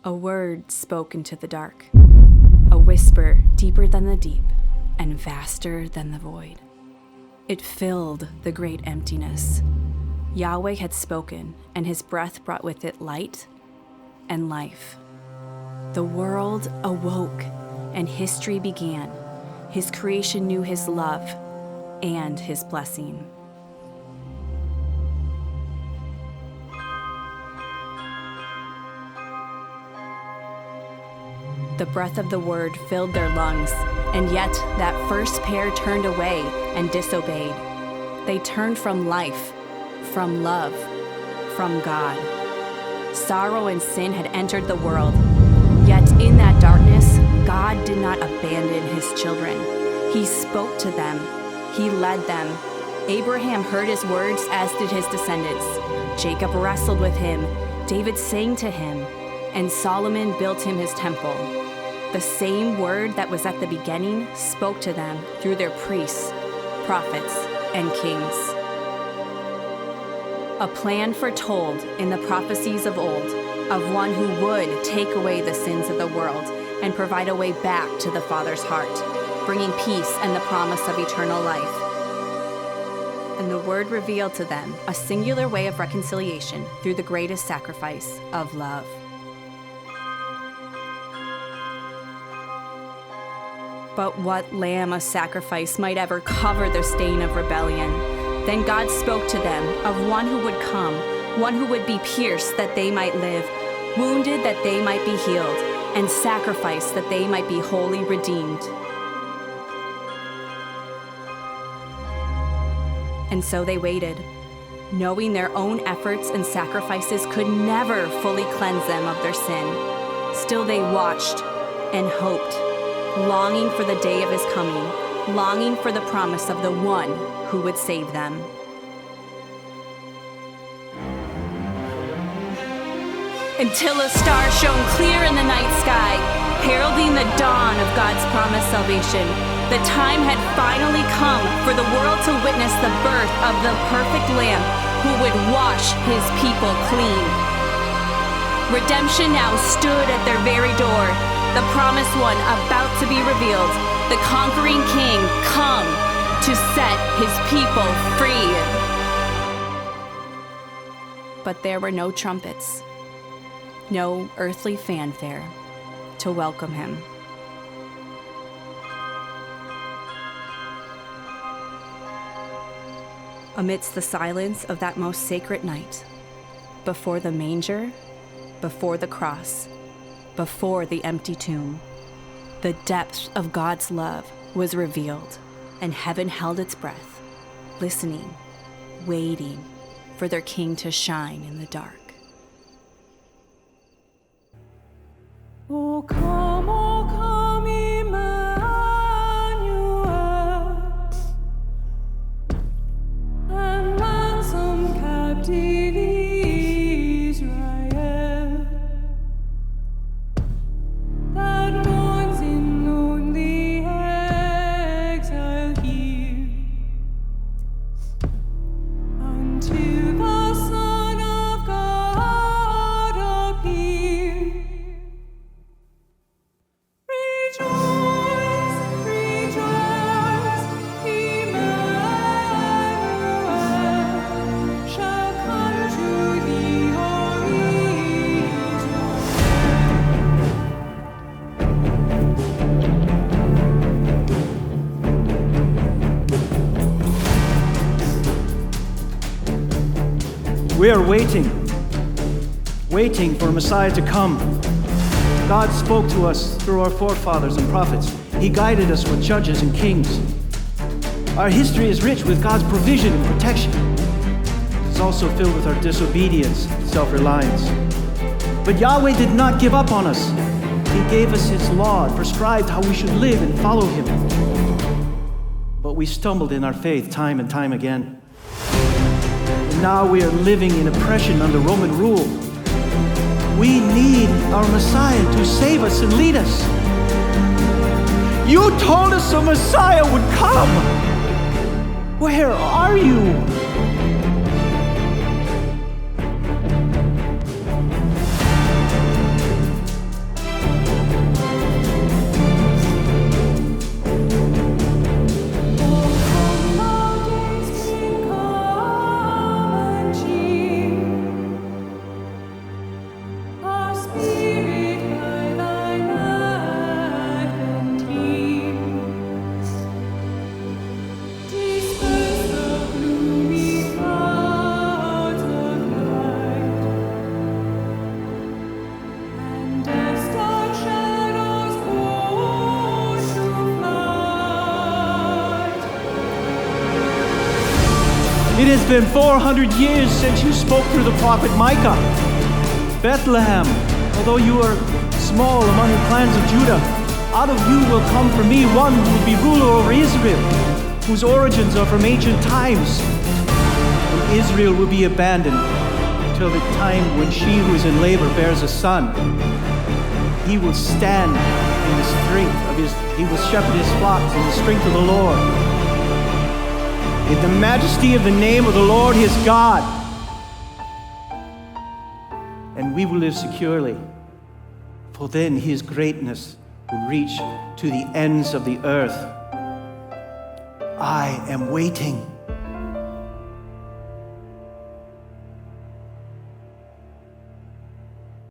A word spoke into the dark, a whisper deeper than the deep and vaster than the void. It filled the great emptiness. Yahweh had spoken, and his breath brought with it light and life. The world awoke, and history began. His creation knew his love and his blessing. The breath of the word filled their lungs, and yet that first pair turned away and disobeyed. They turned from life, from love, from God. Sorrow and sin had entered the world, yet in that darkness, God did not abandon his children. He spoke to them. He led them. Abraham heard his words, as did his descendants. Jacob wrestled with him. David sang to him, and Solomon built him his temple. The same word that was at the beginning spoke to them through their priests, prophets, and kings. A plan foretold in the prophecies of old of one who would take away the sins of the world and provide a way back to the Father's heart, bringing peace and the promise of eternal life. And the word revealed to them a singular way of reconciliation through the greatest sacrifice of love. But what lamb of sacrifice might ever cover the stain of rebellion? Then God spoke to them of one who would come, one who would be pierced that they might live, wounded that they might be healed, and sacrificed that they might be wholly redeemed. And so they waited, knowing their own efforts and sacrifices could never fully cleanse them of their sin. Still they watched and hoped, longing for the day of his coming, longing for the promise of the one who would save them. Until a star shone clear in the night sky, heralding the dawn of God's promised salvation, the time had finally come for the world to witness the birth of the perfect Lamb who would wash his people clean. Redemption now stood at their very door, the promised one about to be revealed, the conquering King come to set his people free. But there were no trumpets, no earthly fanfare to welcome him. Amidst the silence of that most sacred night, before the manger, before the cross, before the empty tomb, the depth of God's love was revealed, and heaven held its breath, listening, waiting for their King to shine in the dark. O come, Emmanuel, and ransom captive Israel, that mourns in lonely exile here, until the Son of God appear. Rejoice, rejoice, Emmanuel shall come to thee, O Israel. We are waiting for Messiah to come. God spoke to us through our forefathers and prophets. He guided us with judges and kings. Our history is rich with God's provision and protection. It's also filled with our disobedience and self-reliance. But Yahweh did not give up on us. He gave us his law and prescribed how we should live and follow him. But we stumbled in our faith time and time again. And now we are living in oppression under Roman rule. We need our Messiah to save us and lead us. You told us a Messiah would come. Where are you? Spirit by thine advent here. Disperse the gloomy clouds of night, and as dark shadows put to flight. It has been 400 years since you spoke through the prophet Micah. Bethlehem, although you are small among the clans of Judah, out of you will come for me one who will be ruler over Israel, whose origins are from ancient times. And Israel will be abandoned till the time when she who is in labor bears a son. He will stand in the strength of he will shepherd his flocks in the strength of the Lord. In the majesty of the name of the Lord his God. And we will live securely, for then his greatness will reach to the ends of the earth. I am waiting.